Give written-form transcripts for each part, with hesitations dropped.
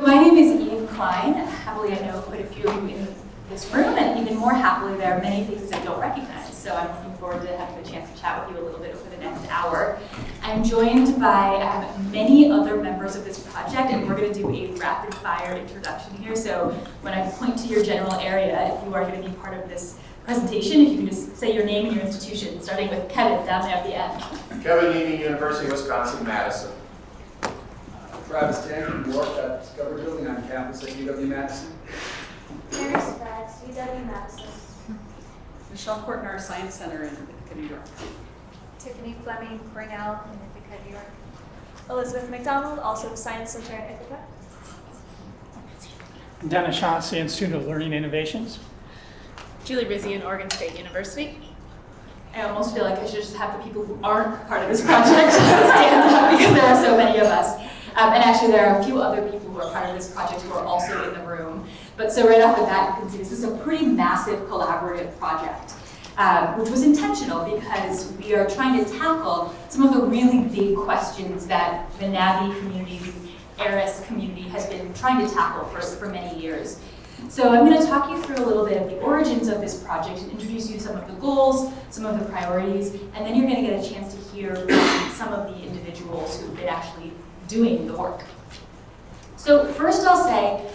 my name is Klein. Happily, I know quite a few of you in this room, and even more happily, there are many faces I don't recognize. So I'm looking forward to having the chance to chat with you a little bit over the next hour. I'm joined by many other members of this project, and we're going to do a rapid-fire introduction here. So when I point to your general area, if you are going to be part of this presentation, if you can just say your name and your institution, starting with Kevin down there at the end. Kevin, NIEMI, University of Wisconsin-Madison. Travis Tangen, New York, at Discovery Building on campus at UW-Madison. ARIS, UW-Madison. Michelle Kortenaar, Sciencenter in Ithaca, New York. Tiffany Fleming, Cornell in Ithaca, New York. Elizabeth McDonald, also Sciencenter in Ithaca. Dennis Schatz, Institute of Learning Innovations. Julie Risien, Oregon State University. I almost feel like I should just have the people who aren't part of this project stand up because there are so many of us. And actually there are a few other people who are part of this project who are also in the room. But so right off the bat, you can see this is a pretty massive collaborative project, which was intentional because we are trying to tackle some of the really big questions that the NAVI community, the ARIS community has been trying to tackle for many years. So I'm going to talk you through a little bit of the origins of this project and introduce you to some of the goals, some of the priorities, and then you're going to get a chance to hear from some of the individuals who've been actually doing the work. So first I'll say,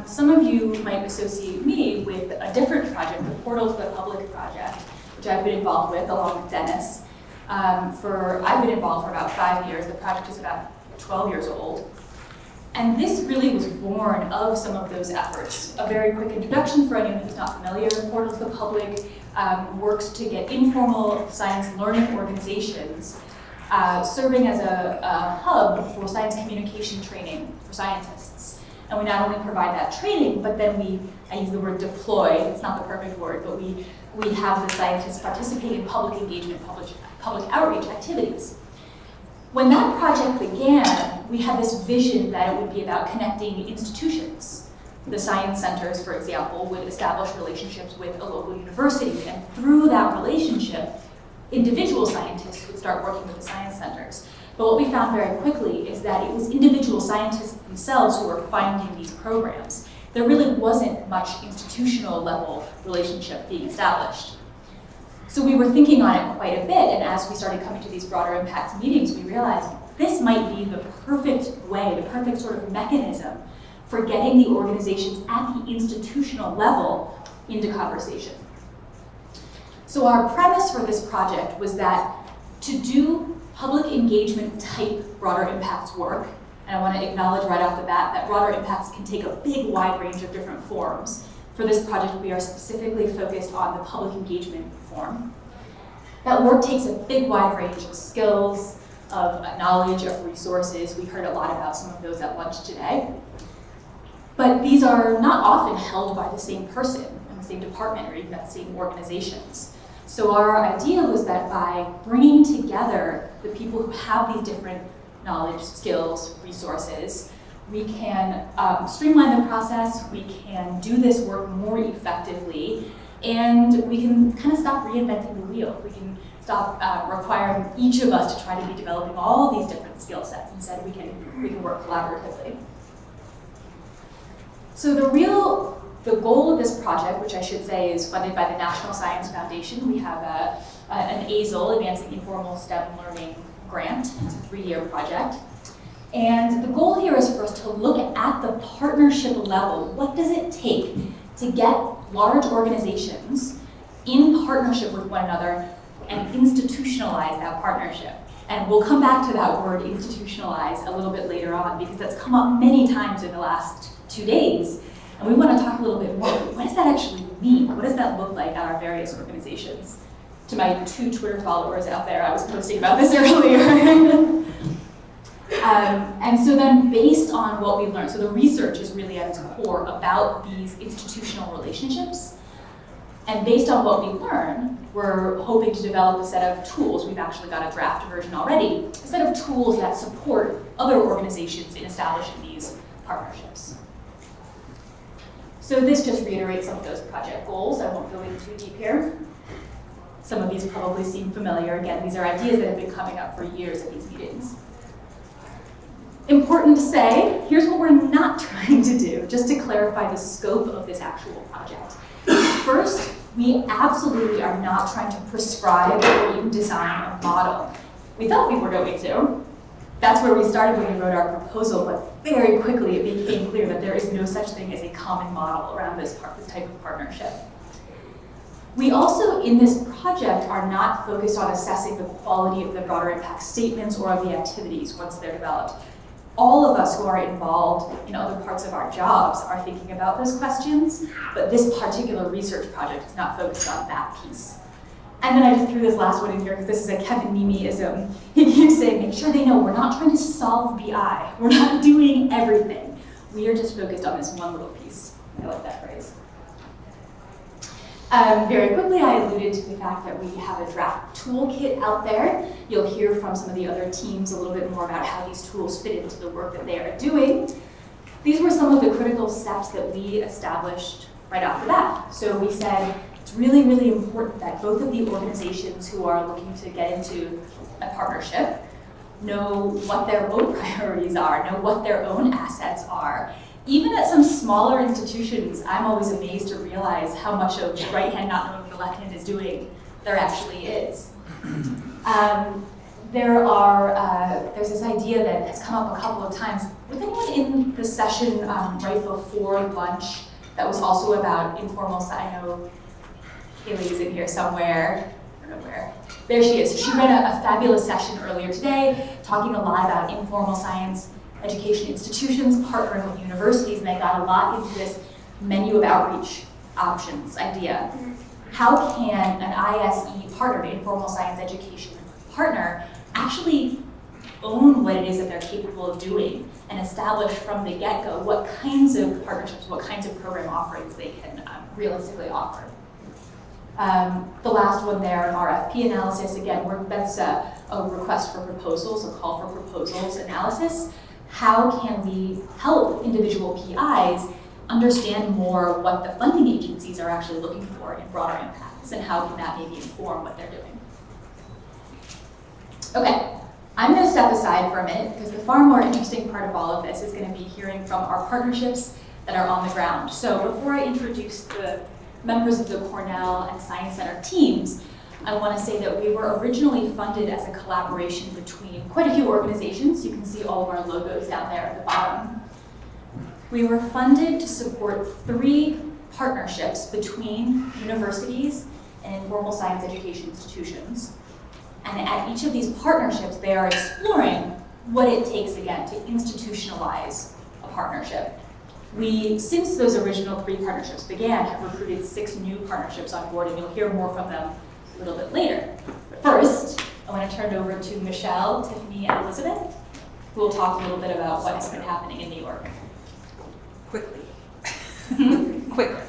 some of you might associate me with a different project, the Portal to the Public project, which I've been involved with along with Dennis. I've been involved for about 5 years. The project is about 12 years old. And this really was born of some of those efforts. A very quick introduction for anyone who's not familiar. Portal to the Public works to get informal science learning organizations serving as a hub for science communication training for scientists. And we not only provide that training, but then I use the word deploy, it's not the perfect word, but we have the scientists participate in public engagement, public outreach activities. When that project began, we had this vision that it would be about connecting institutions. The science centers, for example, would establish relationships with a local university, and through that relationship, individual scientists would start working with the science centers. But what we found very quickly is that it was individual scientists themselves who were finding these programs. There really wasn't much institutional level relationship being established. So we were thinking on it quite a bit, and as we started coming to these broader impact meetings, we realized this might be the perfect way, the perfect sort of mechanism for getting the organizations at the institutional level into conversation. So our premise for this project was that to do public engagement type broader impacts work, and I want to acknowledge right off the bat that broader impacts can take a big wide range of different forms. For this project, we are specifically focused on the public engagement form. That work takes a big wide range of skills, of knowledge, of resources. We heard a lot about some of those at lunch today. But these are not often held by the same person in the same department or even at the same organizations. So our idea was that by bringing together the people who have these different knowledge, skills, resources, we can streamline the process, we can do this work more effectively, and we can kind of stop reinventing the wheel. We can stop requiring each of us to try to be developing all these different skill sets. Instead, we can work collaboratively. So the goal of this project, which I should say is funded by the National Science Foundation, we have an ASIL, Advancing Informal STEM Learning grant. It's a 3-year project. And the goal here is for us to look at the partnership level. What does it take to get large organizations in partnership with one another and institutionalize that partnership? And we'll come back to that word institutionalize a little bit later on because that's come up many times in the last 2 days. And we want to talk a little bit more. What does that actually mean? What does that look like at our various organizations? To my 2 Twitter followers out there, I was posting about this earlier. And so then based on what we've learned, so the research is really at its core about these institutional relationships. And based on what we learn, we're hoping to develop a set of tools. We've actually got a draft version already, a set of tools that support other organizations in establishing these partnerships. So this just reiterates some of those project goals. I won't go into too deep here. Some of these probably seem familiar. Again, these are ideas that have been coming up for years at these meetings. Important to say, here's what we're not trying to do, just to clarify the scope of this actual project. First, we absolutely are not trying to prescribe or even design a model. We thought we were going to. That's where we started when we wrote our proposal, but very quickly it became clear that there is no such thing as a common model around this type of partnership. We also, in this project, are not focused on assessing the quality of the broader impact statements or of the activities once they're developed. All of us who are involved in other parts of our jobs are thinking about those questions, but this particular research project is not focused on that piece. And then I just threw this last one in here because this is a Kevin NIEMI-ism. He keeps saying, make sure they know we're not trying to solve BI. We're not doing everything. We are just focused on this one little piece. I like that phrase. Very quickly, I alluded to the fact that we have a draft toolkit out there. You'll hear from some of the other teams a little bit more about how these tools fit into the work that they are doing. These were some of the critical steps that we established right after that. So we said, it's really, really important that both of the organizations who are looking to get into a partnership know what their own priorities are, know what their own assets are. Even at some smaller institutions, I'm always amazed to realize how much of the right hand not knowing what the left hand is doing there actually is. There's this idea that has come up a couple of times. Was anyone in the session right before lunch that was also about informal science? I know Haley's in here somewhere. I don't know where. There she is. So she ran a fabulous session earlier today talking a lot about informal science education institutions partnering with universities, and they got a lot into this menu of outreach options idea. How can an ISE partner, an informal science education partner, actually own what it is that they're capable of doing and establish from the get-go what kinds of partnerships, what kinds of program offerings they can realistically offer? The last one there, an RFP analysis, again, that's a request for proposals, a call for proposals analysis. How can we help individual PIs understand more what the funding agencies are actually looking for in broader impacts, and how can that maybe inform what they're doing? Okay, I'm going to step aside for a minute because the far more interesting part of all of this is going to be hearing from our partnerships that are on the ground. So before I introduce the members of the Cornell and Science Center teams, I want to say that we were originally funded as a collaboration between quite a few organizations. You can see all of our logos down there at the bottom. We were funded to support 3 partnerships between universities and informal science education institutions. And at each of these partnerships, they are exploring what it takes, again, to institutionalize a partnership. We, since those original 3 partnerships began, have recruited 6 new partnerships on board, and you'll hear more from them a little bit later. But first, I want to turn it over to Michelle, Tiffany, and Elizabeth, who will talk a little bit about what has been happening in New York. Quickly. Quickly.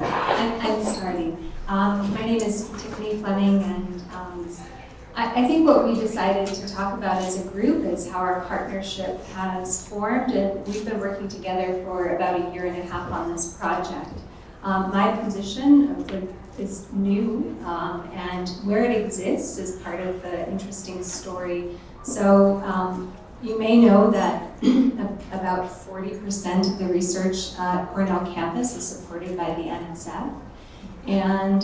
I'm starting. My name is Tiffany Fleming, and I think what we decided to talk about as a group is how our partnership has formed, and we've been working together for about 1.5 years on this project. My position is new, and where it exists is part of the interesting story. So you may know that about 40% of the research at Cornell campus is supported by the NSF. And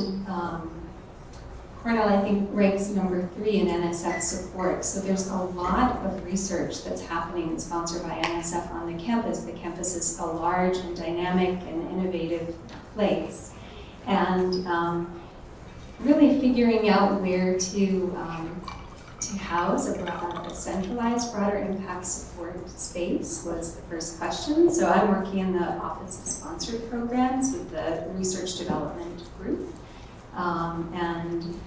Cornell, I think, ranks number 3 in NSF support. So there's a lot of research that's happening and sponsored by NSF on the campus. The campus is a large and dynamic and innovative place. And really figuring out where to house a centralized broader impact support space was the first question. So I'm working in the Office of Sponsored Programs with the Research Development Group, and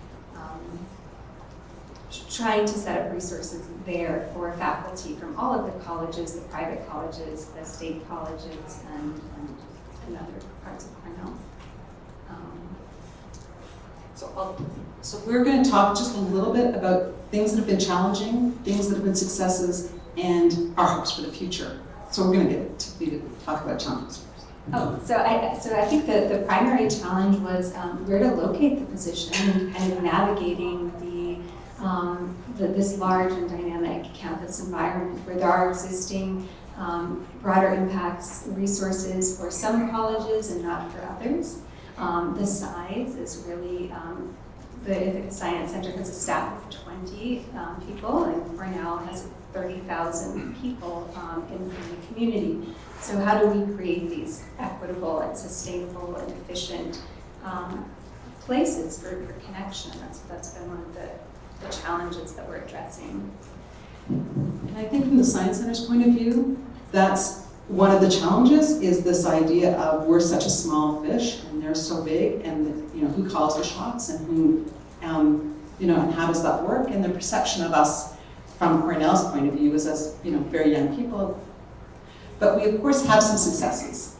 trying to set up resources there for faculty from all of the colleges, the private colleges, the state colleges, and other parts of Cornell. So we're going to talk just a little bit about things that have been challenging, things that have been successes, and our hopes for the future. So we're going to get to talk about challenges first. So I think the primary challenge was where to locate the position and kind of navigating this large and dynamic campus environment where there are existing broader impacts resources for some colleges and not for others. The size is really, the Ithaca Science Center has a staff of 20 people, and Cornell has 30,000 people in the community. So how do we create these equitable and sustainable and efficient places for connection? That's been one of the challenges that we're addressing. And I think from the Science Center's point of view, that's one of the challenges is this idea of we're such a small fish and they're so big, and who calls the shots and who, and how does that work? And the perception of us from Cornell's point of view is as, very young people. But we of course have some successes.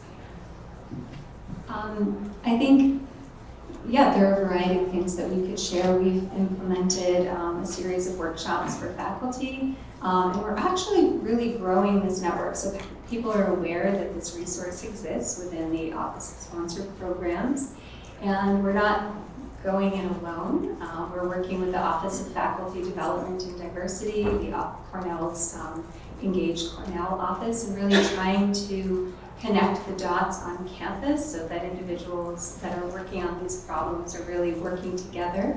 I think, there are a variety of things that we could share. We've implemented a series of workshops for faculty, and we're actually really growing this network so that people are aware that this resource exists within the Office of Sponsored Programs. And we're not going in alone. We're working with the Office of Faculty Development and Diversity, Cornell's Engaged Cornell office, and really trying to connect the dots on campus so that individuals that are working on these problems are really working together.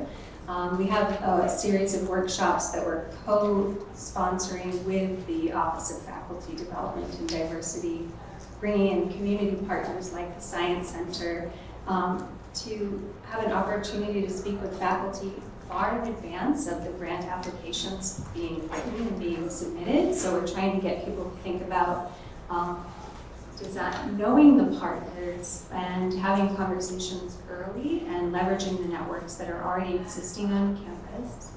We have a series of workshops that we're co-sponsoring with the Office of Faculty Development and Diversity, bringing in community partners like the Science Center to have an opportunity to speak with faculty far in advance of the grant applications being written and being submitted. So we're trying to get people to think about knowing the partners and having conversations early and leveraging the networks that are already existing on campus.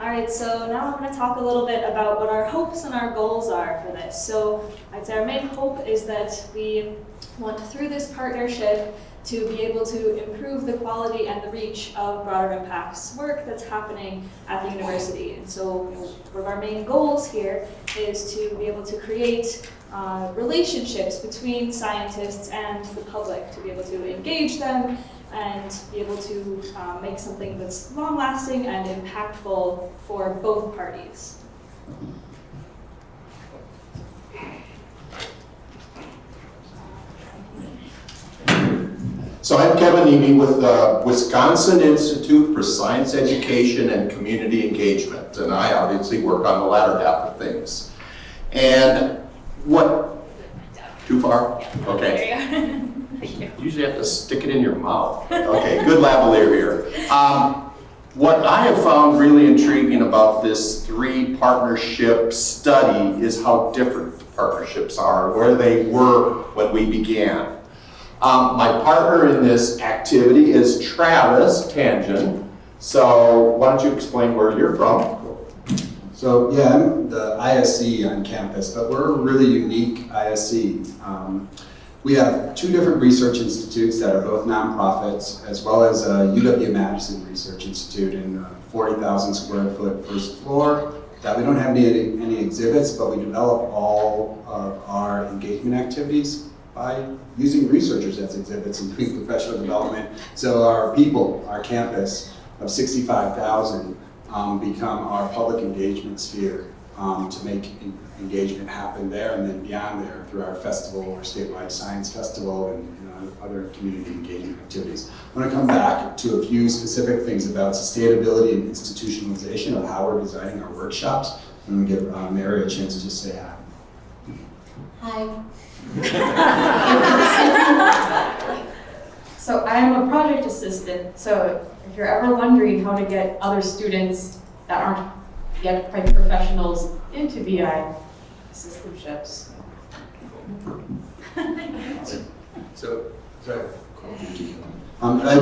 All right, so now I'm going to talk a little bit about what our hopes and our goals are for this. So I'd say our main hope is that we want, through this partnership, to be able to improve the quality and the reach of broader impacts work that's happening at the university. And so one of our main goals here is to be able to create relationships between scientists and the public, to be able to engage them and be able to make something that's long-lasting and impactful for both parties. So I'm Kevin NIEMI with the Wisconsin Institute for Science Education and Community Engagement, and I obviously work on the latter half of things. And what, too far? Okay. There you go. Thank you. Usually have to stick it in your mouth. Okay, good lavalier here. What I have found really intriguing about this 3-partnership study is how different the partnerships are, where they were when we began. My partner in this activity is Travis TANGEN. So why don't you explain where you're from? So yeah, I'm the ISC on campus, but we're a really unique ISC. We have 2 different research institutes that are both nonprofits, as well as a UW-Madison Research Institute in a 40,000 square foot first floor. That we don't have any exhibits, but we develop all of our engagement activities by using researchers as exhibits and doing professional development. So our people, our campus of 65,000 become our public engagement sphere to make engagement happen there, and then beyond there through our festival or statewide science festival and other community engagement activities. I want to come back to a few specific things about sustainability and institutionalization of how we're designing our workshops, and give Mary a chance to just say hi. Hi. So I'm a project assistant, so if you're ever wondering how to get other students that aren't yet quite professionals into BI assistantships. I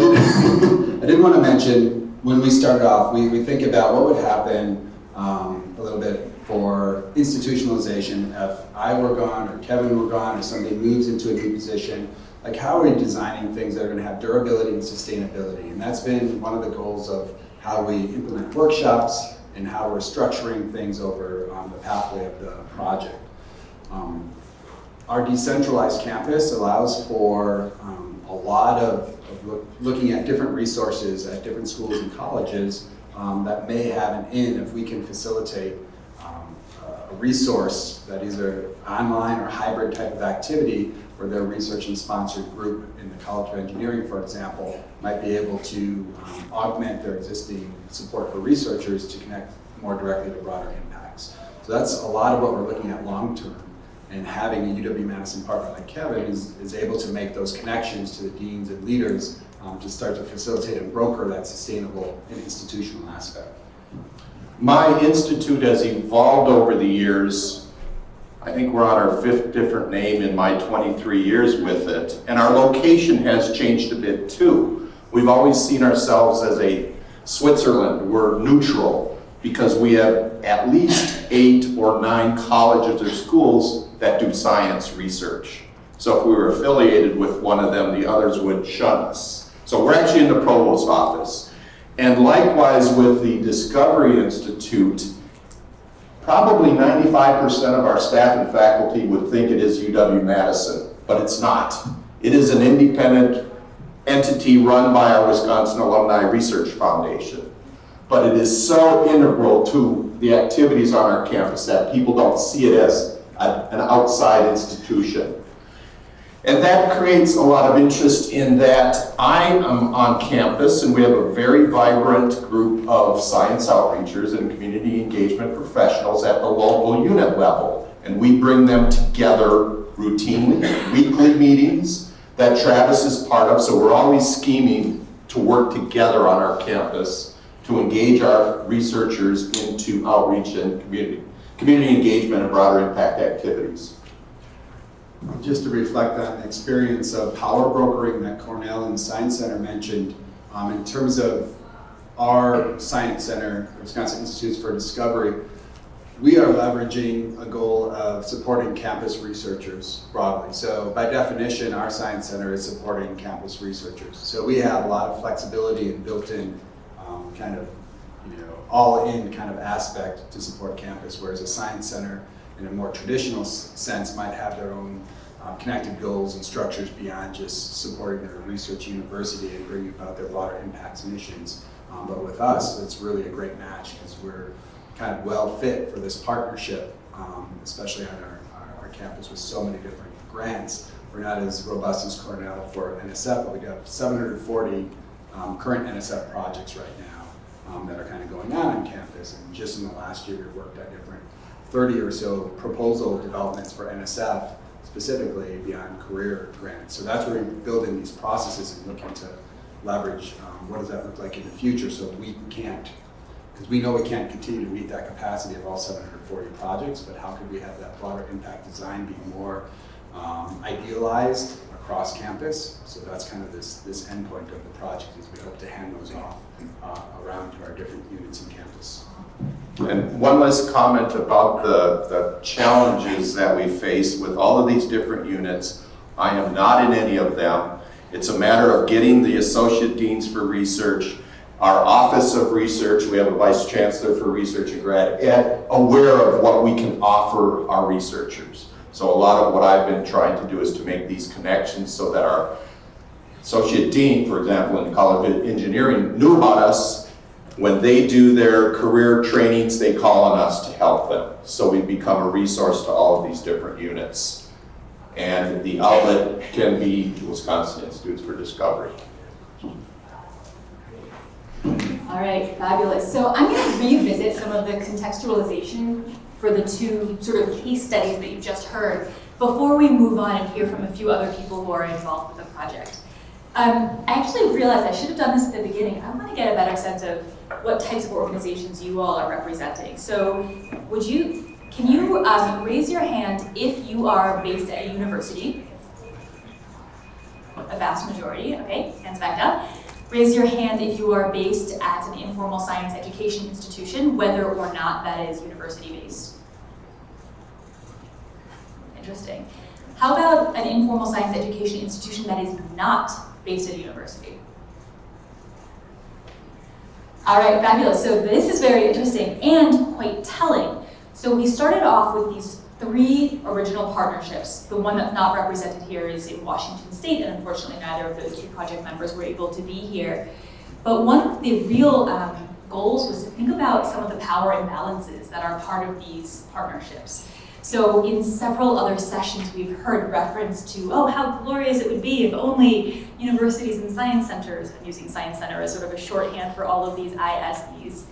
did want to mention, when we started off, we think about what would happen a little bit for institutionalization if I were gone or Kevin were gone or somebody moves into a new position. Like, how are we designing things that are going to have durability and sustainability? And that's been one of the goals of how we implement workshops and how we're structuring things over the pathway of the project. our decentralized campus allows for a lot of looking at different resources at different schools and colleges that may have an in if we can facilitate a resource that is either online or hybrid type of activity where their research and sponsored group in the College of Engineering, for example, might be able to augment their existing support for researchers to connect more directly to broader impacts. So that's a lot of what we're looking at long term. And having a UW-Madison partner like Kevin is able to make those connections to the deans and leaders to start to facilitate and broker that sustainable and institutional aspect. My institute has evolved over the years. I think we're on our 5th different name in my 23 years with it. And our location has changed a bit too. We've always seen ourselves as a Switzerland. We're neutral because we have at least 8 or 9 colleges or schools that do science research. So if we were affiliated with one of them, the others would shun us. So we're actually in the provost office. And likewise with the Discovery Institute, probably 95% of our staff and faculty would think it is UW-Madison, but it's not. It is an independent entity run by our Wisconsin Alumni Research Foundation. But it is so integral to the activities on our campus that people don't see it as an outside institution. And that creates a lot of interest in that I am on campus and we have a very vibrant group of science outreachers and community engagement professionals at the local unit level. And we bring them together routinely, weekly meetings that Travis is part of. So we're always scheming to work together on our campus to engage our researchers into outreach and community engagement and broader impact activities. Just to reflect on the experience of power brokering that Cornell and the Science Center mentioned, in terms of our Science Center, Wisconsin Institutes for Discovery, we are leveraging a goal of supporting campus researchers broadly. So by definition, our Science Center is supporting campus researchers. So we have a lot of flexibility and built-in kind of, all-in kind of aspect to support campus, whereas a Science Center in a more traditional sense might have their own connected goals and structures beyond just supporting their research university and bringing about their broader impacts and missions. But with us, it's really a great match because we're kind of well fit for this partnership, especially on our campus with so many different grants. We're not as robust as Cornell for NSF, but we have 740 current NSF projects right now that are kind of going on campus. And just in the last year, we've worked at different 30 or so proposal developments for NSF, specifically beyond career grants. So that's where we're building these processes and looking to leverage what does that look like in the future so we can't, because we know we can't continue to meet that capacity of all 740 projects, but how could we have that broader impact design be more idealized across campus? So that's kind of this endpoint of the project is we hope to hand those off around to our different units in campus. And one last comment about the challenges that we face with all of these different units. I am not in any of them. It's a matter of getting the associate deans for research, our office of research, we have a vice chancellor for research and grad ed, aware of what we can offer our researchers. So a lot of what I've been trying to do is to make these connections so that our associate dean, for example, in the College of Engineering, knew about us. When they do their career trainings, they call on us to help them. So we become a resource to all of these different units. And the outlet can be the Wisconsin Institutes for Discovery. All right, fabulous. So I'm going to revisit some of the contextualization for the 2 sort of case studies that you just heard before we move on and hear from a few other people who are involved with the project. I actually realized I should have done this at the beginning. I want to get a better sense of what types of organizations you all are representing. So can you raise your hand if you are based at a university? A vast majority, okay, hands back up. Raise your hand if you are based at an informal science education institution, whether or not that is university-based. Interesting. How about an informal science education institution that is not based at a university? All right, fabulous. So this is very interesting and quite telling. So we started off with these 3 original partnerships. The one that's not represented here is in Washington State, and unfortunately neither of those 2 project members were able to be here. But one of the real goals was to think about some of the power imbalances that are part of these partnerships. So in several other sessions, we've heard reference to, oh, how glorious it would be if only universities and science centers, I'm using Science Center as sort of a shorthand for all of these ISEs,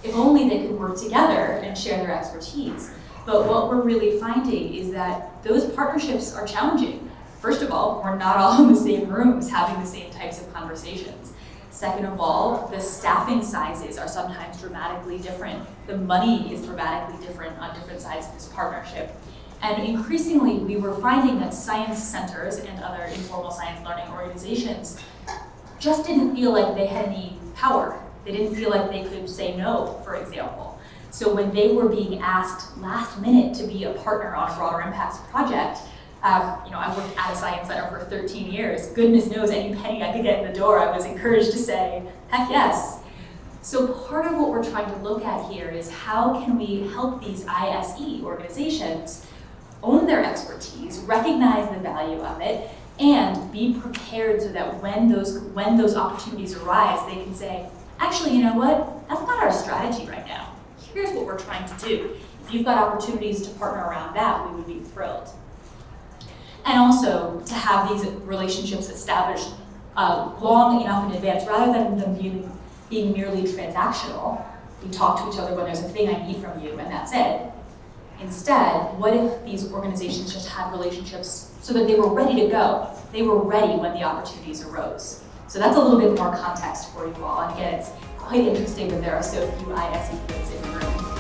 if only they could work together and share their expertise. But what we're really finding is that those partnerships are challenging. First of all, we're not all in the same rooms having the same types of conversations. Second of all, the staffing sizes are sometimes dramatically different. The money is dramatically different on different sides of this partnership. And increasingly, we were finding that science centers and other informal science learning organizations just didn't feel like they had any power. They didn't feel like they could say no, for example. So when they were being asked last minute to be a partner on a broader impacts project, I worked at a science center for 13 years. Goodness knows any penny I could get in the door, I was encouraged to say, heck yes. So part of what we're trying to look at here is how can we help these ISE organizations own their expertise, recognize the value of it, and be prepared so that when those opportunities arise, they can say, actually, you know what? That's not our strategy right now. Here's what we're trying to do. If you've got opportunities to partner around that, we would be thrilled. And also to have these relationships established long enough in advance, rather than them being merely transactional. We talk to each other when there's a thing I need from you, and that's it. Instead, what if these organizations just had relationships so that they were ready to go? They were ready when the opportunities arose. So that's a little bit more context for you all. And again, it's quite interesting that there are so few ISE kids in the room.